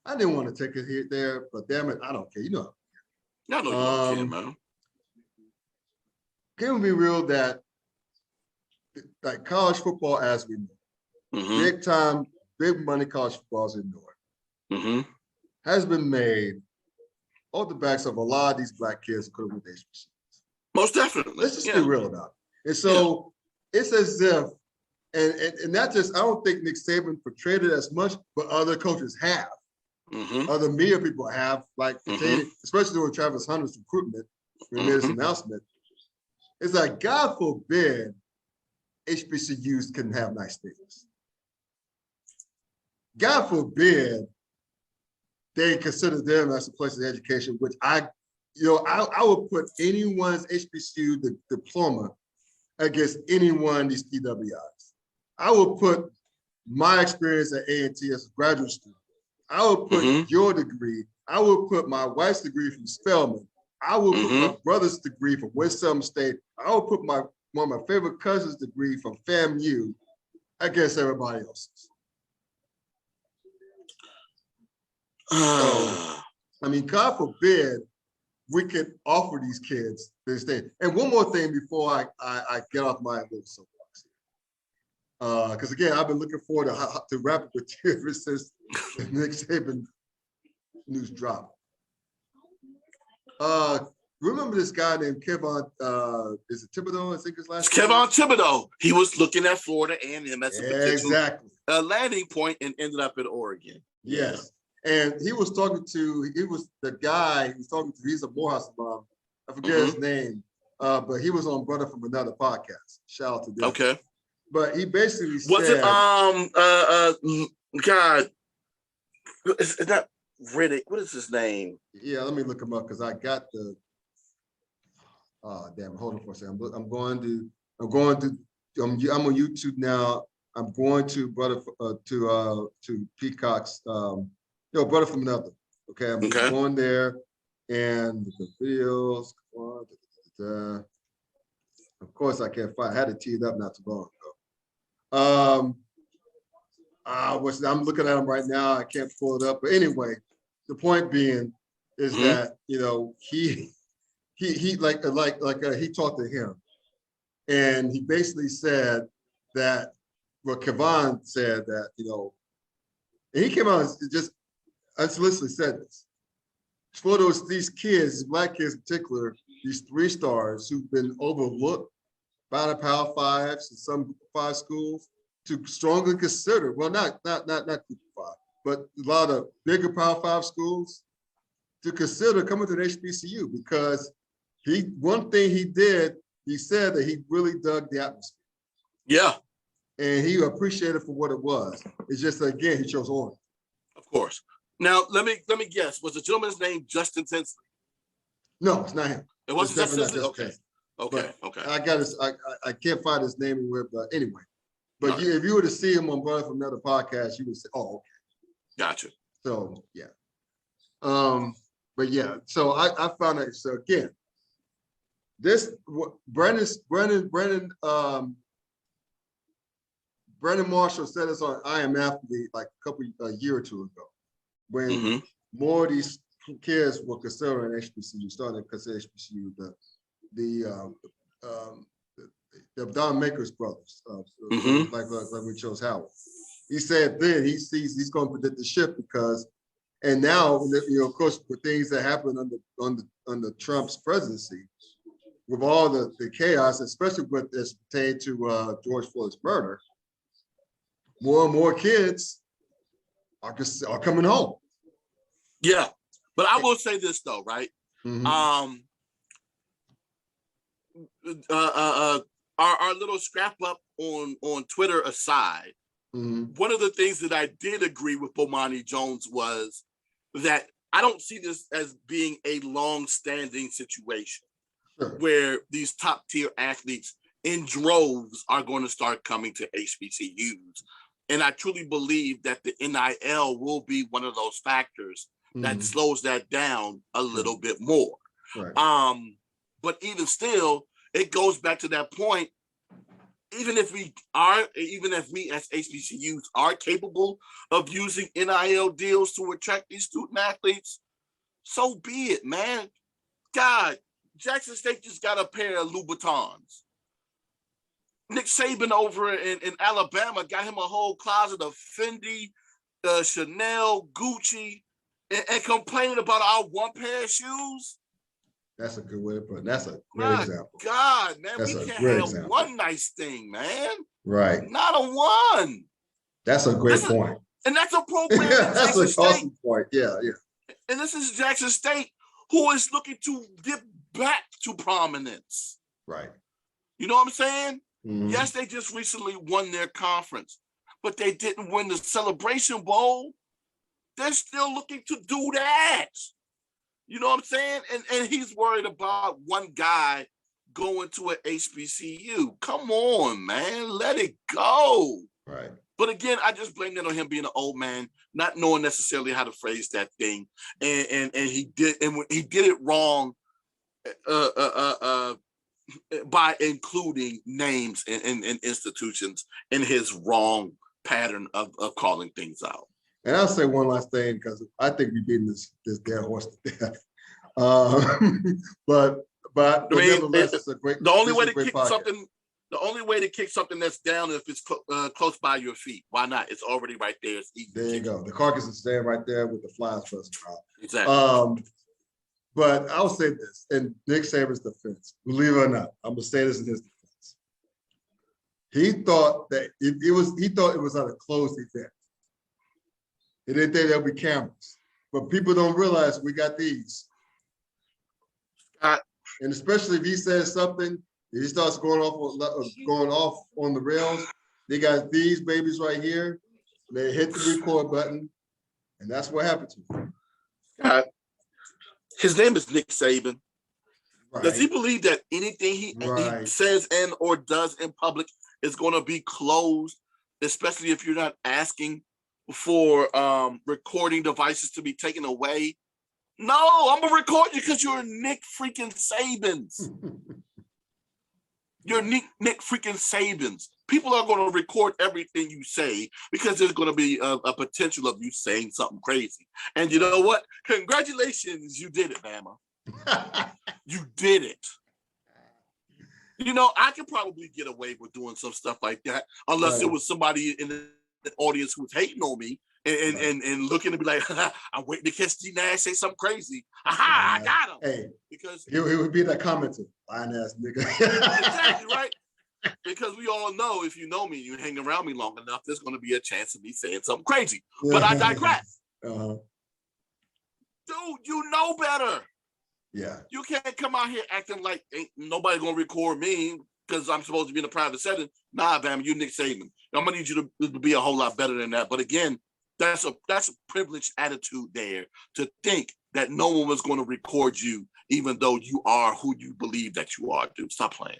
I didn't want to take it here there, but damn it, I don't care. You know. I know you don't care, man. Can we be real that like college football, as we know, big time, big money college football as we know it, has been made on the backs of a lot of these black kids who could have went to HBCUs. Most definitely. Let's just be real about it. And so it's as if, and not just, I don't think Nick Saban portrayed it as much, but other coaches have. Other media people have, like, especially during Travis Hunter's recruitment, when he made this announcement. It's like, God forbid, HBCUs couldn't have nice things. God forbid they consider them as a place of education, which I would put anyone's HBCU diploma against anyone these PWIs. I would put my experience at A&T as a graduate student. I would put your degree. I would put my wife's degree from Spelman. I would put my brother's degree from Winston State. I would put one of my favorite cousins' degree from FAMU against everybody else's. So, I mean, God forbid we could offer these kids this thing. And one more thing before I get off my little soapbox here. Because again, I've been looking forward to wrap up with you ever since the Nick Saban news dropped. Remember this guy named Kevon, is it Thibodeau? I think his last name? Kevon Thibodeau. He was looking at Florida A&M as a potential landing point and ended up in Oregon. Yes. And he was the guy he was talking to, he's a Morehouse alum. I forget his name, but he was on Brother from Another podcast. Shout out to them. Okay. But he basically said, was it God, it's not Riddick. What is his name? Yeah, let me look him up because I got the damn, hold on for a second. I'm on YouTube now. I'm going to Brother to Peacock's Brother from Another. Okay, I'm going there and the videos. Of course, I can't find. I had it teed up not too long ago. I'm looking at them right now. I can't pull it up. But anyway, the point being is that he talked to him, and he basically said that Kevon said that and he came out and just unsolicitedly said this. For these kids, black kids in particular, these 3 stars who've been overlooked by the Power Fives and some 5 schools, to strongly consider, well, not Group 5, but a lot of bigger Power 5 schools to consider coming to the HBCU, because one thing he did, he said that he really dug the atmosphere. Yeah. And he appreciated it for what it was. It's just, again, he chose Oregon. Of course. Now, let me guess. Was the gentleman's name Justin Tinsley? No, it's not him. It wasn't Justin Tinsley? Okay. I can't find his name anywhere, but anyway. But if you were to see him on Brother from Another podcast, you would say, "Oh, okay." Gotcha. So yeah. But yeah. So I found that. So again, Brandon Marshall said this on IMF a year or two ago, when more of these kids were considering HBCU, starting to consider HBCU, the Don Maker's brothers, like we chose Howard. He said then he's going to predict the shift because, and now of course with things that happened under Trump's presidency, with all the chaos, especially with this pertained to George Floyd's murder, more and more kids are coming home. Yeah, but I will say this though, right? Our little scrap up on Twitter aside, one of the things that I did agree with Bomani Jones was that I don't see this as being a long-standing situation where these top-tier athletes in droves are going to start coming to HBCUs. And I truly believe that the NIL will be one of those factors that slows that down a little bit more. Right. But even still, it goes back to that point. even if we as HBCUs are capable of using NIL deals to attract these student athletes, so be it, man. God, Jackson State just got a pair of Louboutins. Nick Saban over in Alabama got him a whole closet of Fendi, Chanel, Gucci, and complaining about our one pair of shoes. That's a good way to put it. That's a great example. God, man, that's we can't have example. one nice thing, man. Right. Not a one. That's a great point. And that's a program. That's an awesome point. Yeah. And this is Jackson State, who is looking to get back to prominence. Right. You know what I'm saying? Mm-hmm. Yes, they just recently won their conference, but they didn't win the Celebration Bowl. They're still looking to do that. You know what I'm saying? And he's worried about one guy going to an HBCU. Come on, man. Let it go. Right. But again, I just blame that on him being an old man, not knowing necessarily how to phrase that thing. And he did it wrong by including names and institutions in his wrong pattern of calling things out. And I'll say one last thing, because I think we're beating this dead horse to death. But nevertheless, it's a great. The only way to kick something that's down if it's close by your feet. Why not? It's already right there. It's easy. There you go. The carcass is staying right there with the flies buzzing out. Exactly. But I'll say this in Nick Saban's defense, believe it or not, I'm gonna say this in his defense. He thought that it was at a closed event. He didn't think there'll be cameras, but people don't realize we got these. And especially if he says something, if he starts going off on the rails, they got these babies right here. They hit the record button, and that's what happened to him. His name is Nick Saban. Right. Does he believe that anything he says and or does in public is going to be closed, especially if you're not asking for recording devices to be taken away? No, I'm gonna record you because you're Nick freaking Sabans. You're Nick freaking Sabans. People are going to record everything you say because there's going to be a potential of you saying something crazy. And you know what? Congratulations, you did it, Bama. You did it. You know, I could probably get away with doing some stuff like that unless there was somebody in the audience who was hating on me and looking to be like, I'm waiting to catch D Nash say something crazy. Aha, I got him. Hey, because he would be that commenter, lying ass nigga. Exactly, right? Because we all know, if you know me, you hang around me long enough, there's going to be a chance of me saying something crazy. But I digress. Dude, you know better. Yeah. You can't come out here acting like ain't nobody going to record me because I'm supposed to be in a private setting. Nah, Bam, you Nick Saban. I'm going to need you to be a whole lot better than that. But again, that's a privileged attitude there to think that no one was going to record you, even though you are who you believe that you are, dude. Stop playing.